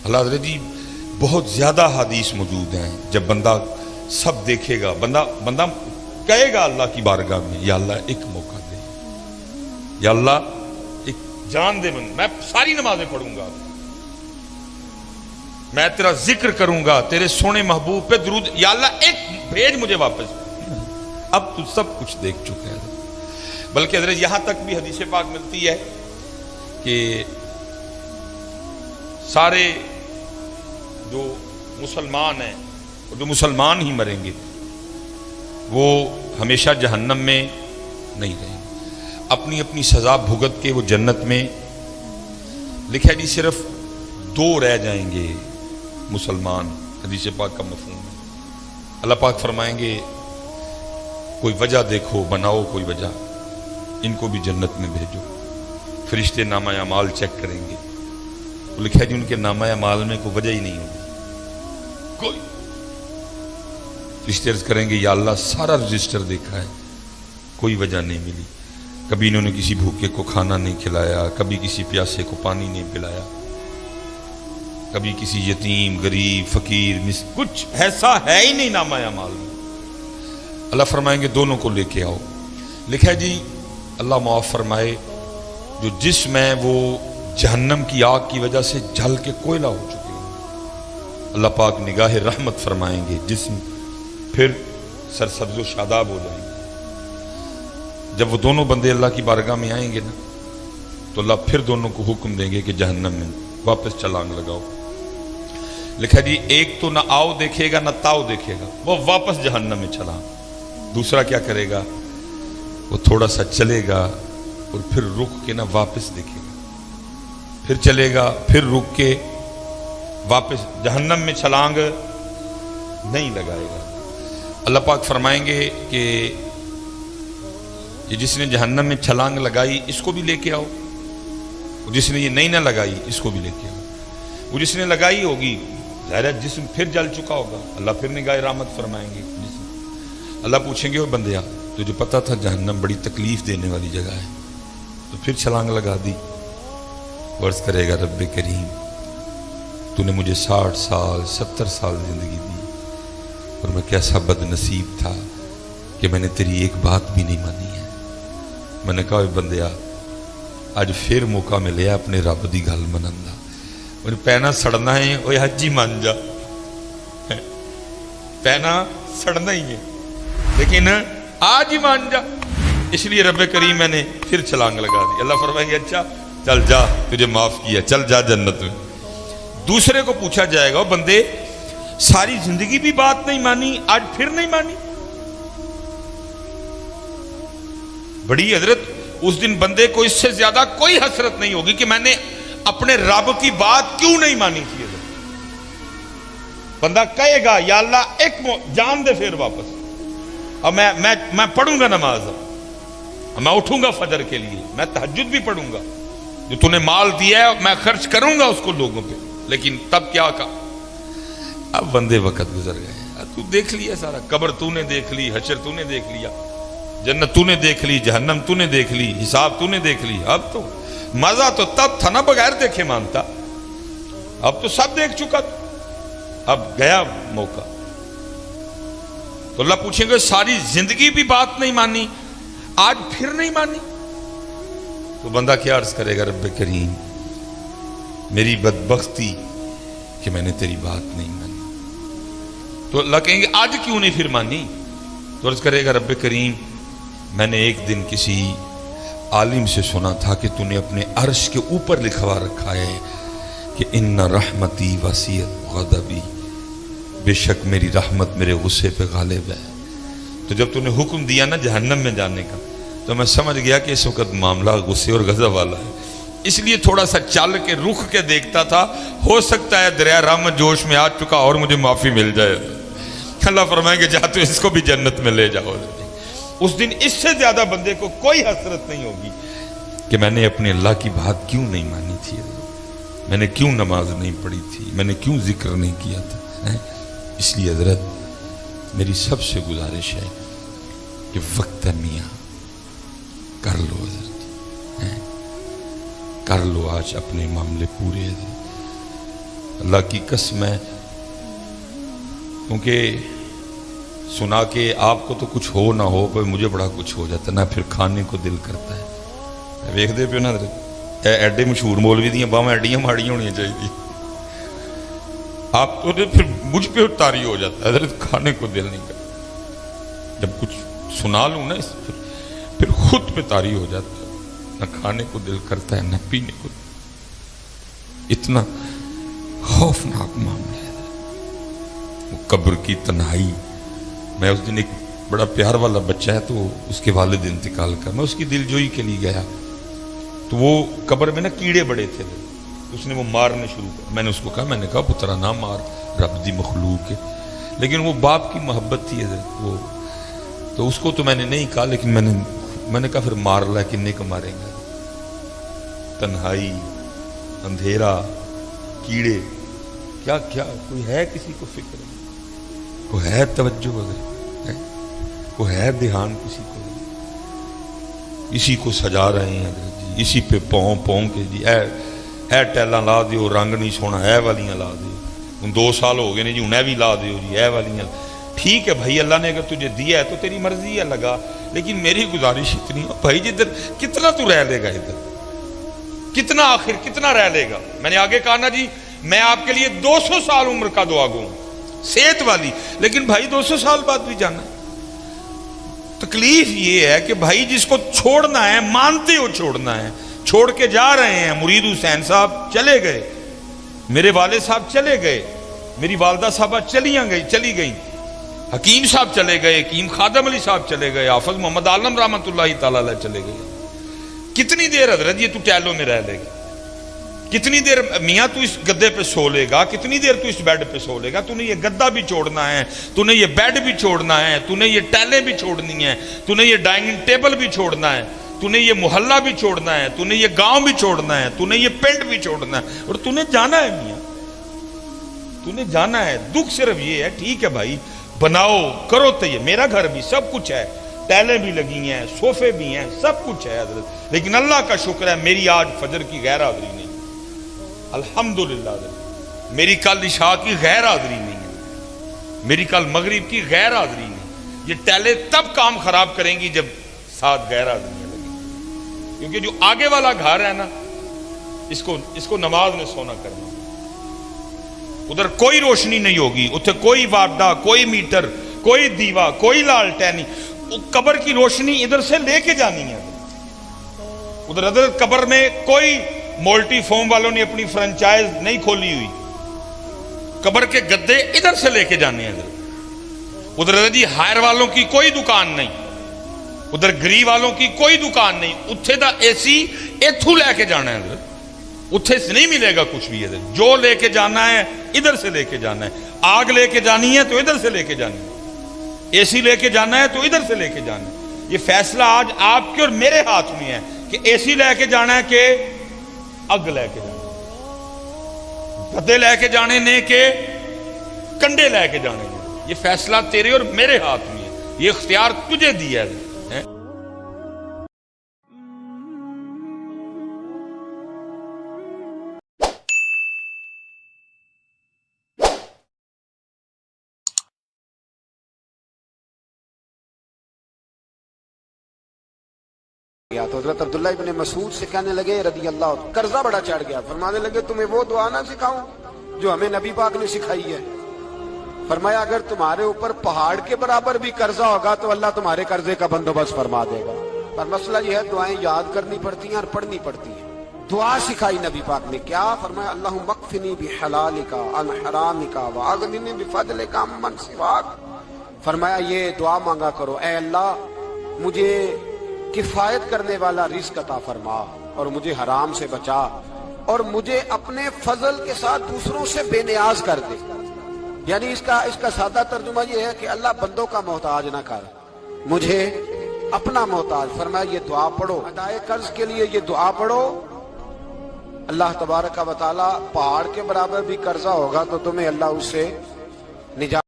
اللہ حضرت جی بہت زیادہ حدیث موجود ہیں، جب بندہ سب دیکھے گا، بندہ کہے گا اللہ کی بارگاہ میں یا اللہ ایک موقع دے، یا اللہ ایک جان دے، میں ساری نمازیں پڑھوں گا، میں تیرا ذکر کروں گا، تیرے سونے محبوب پہ درود، یا اللہ ایک بھیج مجھے واپس۔ اب تو سب کچھ دیکھ چکے ہیں، بلکہ حضرت یہاں تک بھی حدیث پاک ملتی ہے کہ سارے جو مسلمان ہیں اور جو مسلمان ہی مریں گے وہ ہمیشہ جہنم میں نہیں رہیں گے، اپنی اپنی سزا بھگت کے وہ جنت میں، لکھا جی صرف 2 رہ جائیں گے مسلمان، حدیث پاک کا مفہوم ہے۔ اللہ پاک فرمائیں گے کوئی وجہ دیکھو، بناؤ کوئی وجہ، ان کو بھی جنت میں بھیجو، فرشتے نامہ اعمال چیک کریں گے، وہ لکھا ہے جی ان کے نامہ اعمال میں کوئی وجہ ہی نہیں ہوگی، کوئی فرشتے عرض کریں گے یا اللہ سارا رجسٹر دیکھا ہے، کوئی وجہ نہیں ملی، کبھی انہوں نے کسی بھوکے کو کھانا نہیں کھلایا، کبھی کسی پیاسے کو پانی نہیں پلایا، کبھی کسی یتیم غریب فقیر کچھ ایسا ہے ہی نہیں نامہ اعمال میں۔ اللہ فرمائیں گے دونوں کو لے کے آؤ، لکھا ہے جی اللہ معاف فرمائے جو جسم ہے وہ جہنم کی آگ کی وجہ سے جل کے کوئلہ ہو چکے ہیں، اللہ پاک نگاہ رحمت فرمائیں گے، جسم پھر سرسبز و شاداب ہو جائیں گے۔ جب وہ دونوں بندے اللہ کی بارگاہ میں آئیں گے نا تو اللہ پھر دونوں کو حکم دیں گے کہ جہنم میں واپس چھلانگ لگاؤ، لکھا جی ایک تو نہ آؤ دیکھے گا نہ تاؤ دیکھے گا، وہ واپس جہنم میں چھلانگ، دوسرا کیا کرے گا، وہ تھوڑا سا چلے گا اور پھر رک کے نہ واپس دیکھے گا، پھر چلے گا پھر رک کے واپس جہنم میں چھلانگ نہیں لگائے گا۔ اللہ پاک فرمائیں گے کہ یہ جس نے جہنم میں چھلانگ لگائی اس کو بھی لے کے آؤ، جس نے یہ نہیں نہ لگائی اس کو بھی لے کے آؤ۔ وہ جس نے لگائی ہوگی ظاہر ہے جسم پھر جل چکا ہوگا، اللہ پھر نگاہ رحمت فرمائیں گے، اللہ پوچھیں گے وہ بندیا تجھے پتا تھا جہنم بڑی تکلیف دینے والی جگہ ہے تو پھر چھلانگ لگا دی؟ عرض کرے گا رب کریم تو نے مجھے 60 سال 70 سال زندگی دی اور میں کیسا بد نصیب تھا کہ میں نے تیری ایک بات بھی نہیں مانی ہے۔ میں نے کہا بندیا اج پھر موقع ملیا اپنے رب دی گل منن دا، اور پینا سڑنا ہے اوے حج ہی مان جا، پینا سڑنا ہی ہے لیکن آج ہی مان جا، اس لیے رب کریم میں نے پھر چھلانگ لگا دی۔ اللہ فرمائیں گے اچھا چل جا تجھے معاف کیا، چل جا جنت میں۔ دوسرے کو پوچھا جائے گا بندے ساری زندگی بھی بات نہیں مانی آج پھر نہیں مانی؟ بڑی حضرت اس دن بندے کو اس سے زیادہ کوئی حسرت نہیں ہوگی کہ میں نے اپنے رب کی بات کیوں نہیں مانی تھی۔ حضرت بندہ کہے گا یا اللہ ایک جان دے پھر واپس، اب میں پڑھوں گا نماز، میں اٹھوں گا فجر کے لیے، میں تہجد بھی پڑھوں گا، جو تو نے مال دیا ہے میں خرچ کروں گا اس کو لوگوں پہ، لیکن تب کیا کہا؟ اب بندے وقت گزر گئے، تو دیکھ لیا سارا، قبر تو نے دیکھ لی، حشر تو نے دیکھ لیا، جنت تو نے دیکھ لی، جہنم تو نے دیکھ لی، حساب تو نے دیکھ لی، اب تو مزہ تو تب تھا نا بغیر دیکھے مانتا، اب تو سب دیکھ چکا، اب گیا موقع۔ تو اللہ پوچھیں گے ساری زندگی بھی بات نہیں مانی آج پھر نہیں مانی؟ تو بندہ کیا عرض کرے گا رب کریم میری بدبختی کہ میں نے تیری بات نہیں مانی۔ تو اللہ کہیں گے آج کیوں نہیں پھر مانی؟ تو عرض کرے گا رب کریم میں نے ایک دن کسی عالم سے سنا تھا کہ تو نے اپنے عرش کے اوپر لکھوا رکھا ہے کہ ان رحمتی وسیعت غضبی، بے شک میری رحمت میرے غصے پہ غالب ہے۔ تو جب تو نے حکم دیا نا جہنم میں جانے کا تو میں سمجھ گیا کہ اس وقت معاملہ غصے اور غضب والا ہے، اس لیے تھوڑا سا چل کے رخ کے دیکھتا تھا، ہو سکتا ہے دریا رحمت جوش میں آ چکا اور مجھے معافی مل جائے۔ اللہ فرمائیں گے جا تو اس کو بھی جنت میں لے جاؤ۔ اس دن اس سے زیادہ بندے کو کوئی حسرت نہیں ہوگی کہ میں نے اپنے اللہ کی بات کیوں نہیں مانی تھی، میں نے کیوں نماز نہیں پڑھی تھی، میں نے کیوں ذکر نہیں کیا تھا۔ اس لیے حضرت میری سب سے گزارش ہے کہ وقت میاں کر لو حضرت، کر لو آج اپنے معاملے پورے حضرت، अल्लाह की कसम है, क्योंकि सुना के आपको तो कुछ हो ना हो, पर मुझे बड़ा कुछ हो जाता ना, फिर खाने को दिल करता है। वेखते पे ना एडे मशहूर मौलवी दियां बावां एडियां माड़ियां होनी चाहिए, आप तो फिर मुझ पे तारी हो जाता है, खाने को दिल नहीं करता। जब कुछ सुना लूं ना फिर खुद पे तारी हो जाता है, ना खाने को दिल करता है ना पीने को। इतना खौफनाक मामला है वो कब्र की तन्हाई। मैं उस दिन, एक बड़ा प्यार वाला बच्चा है तो उसके वालिद इंतकाल कर, मैं उसकी दिलजोई के लिए गया तो वो कब्र में ना कीड़े बड़े थे, उसने वो मारने शुरू कर। मैंने उसको कहा, मैंने कहा पुत्रा ना मार, रब दी मखलूक है। लेकिन वो बाप की मोहब्बत थी वो, तो उसको तो मैंने नहीं कहा, लेकिन मैंने कहा फिर मार ला, किन्ने को मारेंगे। तन्हाई, अंधेरा, कीड़े, क्या क्या कोई है किसी को फिक्र, कोई है तवज्जो वगैरह है, कोई है ध्यान किसी को? इसी को सजा रहे हैं जी, इसी पे पौं के जी ए टैला ला दियो, रंग नहीं सोना, ए वालियां ला दियो। हुण 2 साल हो गए ने जी, हुण भी ला दियो जी, ए वालियां। ठीक है भाई, अल्लाह ने अगर तुझे दिया है तो तेरी मर्जी है, लगा। लेकिन मेरी गुजारिश इतनी है भाई, जिधर कितना तू रह लेगा, इधर कितना, आखिर कितना रह लेगा। मैंने आगे कहा ना जी, मैं आपके लिए 200 साल उम्र का दुआ गो, सेहत वाली, लेकिन भाई 200 साल बाद भी जाना। तकलीफ ये है कि भाई जिसको छोड़ना है, मानते हो छोड़ना है, छोड़ के जा रहे हैं। मुरीद हुसैन साहब चले गए, मेरे वाले साहब चले गए, मेरी वालदा साहबा चली गई, हकीम साहब चले गए, हकीम खादम अली साहब चले गए, हाफिज मोहम्मद आलम रहमतुल्लाहि तआला अलैह चले गए। कितनी देर हजरत ये तू टैलों में रह लेगा? कितनी देर मियाँ तू इस गद्दे पे सो लेगा? कितनी देर तू इस बेड पे सो लेगा? तूने ये गद्दा भी छोड़ना है, तूने ये बेड भी छोड़ना है, तूने ये टैलें भी छोड़नी है, तूने ये डाइनिंग टेबल भी छोड़ना है, तूने ये मोहल्ला भी छोड़ना है, तूने ये गांव भी छोड़ना है, तूने ये पिंड भी छोड़ना है, और तूने जाना है मियाँ, तूने जाना है। दुख सिर्फ ये है, ठीक है भाई बनाओ करो, तो ये मेरा घर भी सब कुछ है, टैलें भी लगी हैं, सोफे भी हैं, सब कुछ है हजरत, लेकिन अल्लाह का शुक्र है मेरी आज फजर की गैर हाजिरी नहीं, अल्हम्दुलिल्लाह। मेरी कल इशा की गैर हाजिरी नहीं है, मेरी कल मगरिब की गैर हाजिरी नहीं। ये टैले तब काम खराब करेंगी जब साथ गैर हाजिरियां लगेंगी, क्योंकि जो आगे वाला घर है ना, इसको नमाज में सोना करना, उधर कोई रोशनी नहीं होगी, उधर कोई वापडा, कोई मीटर, कोई दीवा, कोई लालटेनी, कब्र की रोशनी इधर से लेके जानी है। उधर कब्र में कोई मोल्टी फोम वालों ने अपनी फ्रेंचाइज नहीं खोली हुई, कब्र के गद्दे इधर से लेके जाने हैं। उधर जी हायर वालों की कोई दुकान नहीं, उधर गरीब वालों की कोई दुकान नहीं, उत्थे दा एसी इथू लेके जाना है, उत्थे से नहीं मिलेगा कुछ भी। इधर जो लेके जाना है इधर से लेके जाना है, आग लेके जानी है तो इधर से लेके जानी है, एसी लेके जाना है तो इधर से लेके जाना है। ये फैसला आज आपके और मेरे हाथ में है कि एसी लेके जाना है कि अग लेके जाना, गद्दे लेके जाने ने के कंडे लेके जाने ने। ये फैसला तेरे और मेरे हाथ में है, ये इख्तियार तुझे दिया है। तो हज़रत अब्दुल्लाह इब्ने मसूद से कहने लगे रदी अल्लाह, कर्जा बड़ा चढ़ गया, फरमाने लगे तुम्हें वो दुआ ना सिखाऊं जो हमें नबी पाक ने सिखाई है। फरमाया अगर तुम्हारे ऊपर पहाड़ के बराबर भी कर्जा होगा तो अल्लाह तुम्हारे कर्जे का बंदोबस्त फरमा देगा। पर मसला यह है दुआएं याद करनी पड़ती हैं और पढ़नी पड़ती हैं। दुआ सिखाई नबी पाक ने, क्या फरमाया? अल्लाहुम्मा मक्फिनी बिहलालिका अन हरामिका व अगनिनी बिफदलिका अम्मन सिवाक। फरमाया ये दुआ मांगा करो, ऐ अल्लाह मुझे किफायत करने वाला रिज़्क अता फरमा और मुझे हराम से बचा, और मुझे अपने फजल के साथ दूसरों से बेनियाज कर दे। यानी इसका सादा तर्जुमा यह है कि अल्लाह बंदों का मोहताज ना कर, मुझे अपना मोहताज। फरमाया ये दुआ पढ़ो, अदाए कर्ज के लिए ये दुआ पढ़ो। अल्लाह तबारक व तआला पहाड़ के बराबर भी कर्जा होगा तो तुम्हें अल्लाह उससे निजात